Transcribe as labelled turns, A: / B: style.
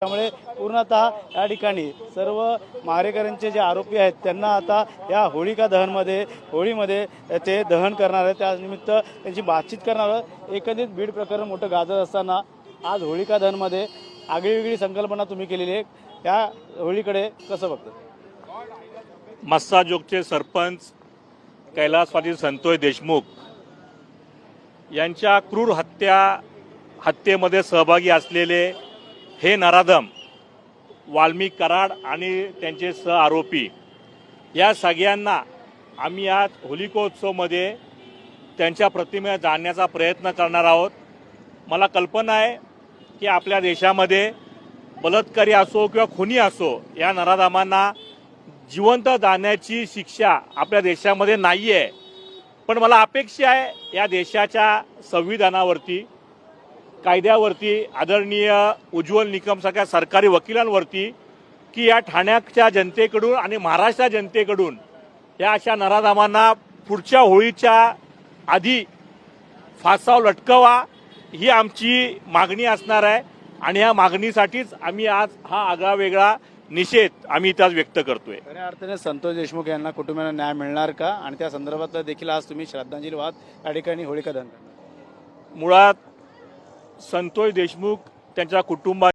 A: त्यामुळे पूर्णतः या ठिकाणी सर्व मारेकऱ्यांचे जे आरोपी आहेत त्यांना आता या होळिका होळीमध्ये ते दहन करणार आहे। त्यानिमित्त त्यांची बातचीत करणार आहे। एकंदरीत बीड प्रकरण मोठं गाजत असताना आज होळिका दहनमध्ये आगळीवेगळी संकल्पना तुम्ही केलेली आहे, या होळीकडे कसं बघता?
B: मस्साजोगचे सरपंच कैलासवासी संतोष देशमुख यांच्या क्रूर हत्येमध्ये सहभागी असलेले हे नराधम वाल्मिक कराड आणि त्यांचे सहआरोपी या सगळ्यांना आम्ही आज होलिकोत्सवमध्ये त्यांच्या प्रतिमेला जाणण्याचा प्रयत्न करणार आहोत। मला कल्पना आहे की आपल्या देशामध्ये बलात्कारी असो किंवा खुनी असो या नराधमांना जिवंत जाण्याची शिक्षा आपल्या देशामध्ये नाही आहे, पण मला अपेक्षा आहे या देशाच्या संविधानावरती, कायद्यावरती, आदरणीय उज्ज्वल निकमसारख्या सरकारी वकिलांवरती की या ठाण्याच्या जनतेकडून आणि महाराष्ट्र जनतेकडून या अशा नराधमांना पुढच्या होळीच्या आधी फासावर लटकवा ही आमची मागणी असणार आहे आणि या मागणीसाठीच आम्ही आज हा आगळावेगळा निषेध आम्ही इथं व्यक्त करतोय।
A: खऱ्या अर्थाने संतोष देशमुख यांना कुटुंबियांना न्याय मिळणार का आणि त्या संदर्भात देखील आज तुम्ही श्रद्धांजली वाहत या ठिकाणी होळिका दहन करणार?
B: मुळात संतोष देशमुख त्यांच्या कुटुंबात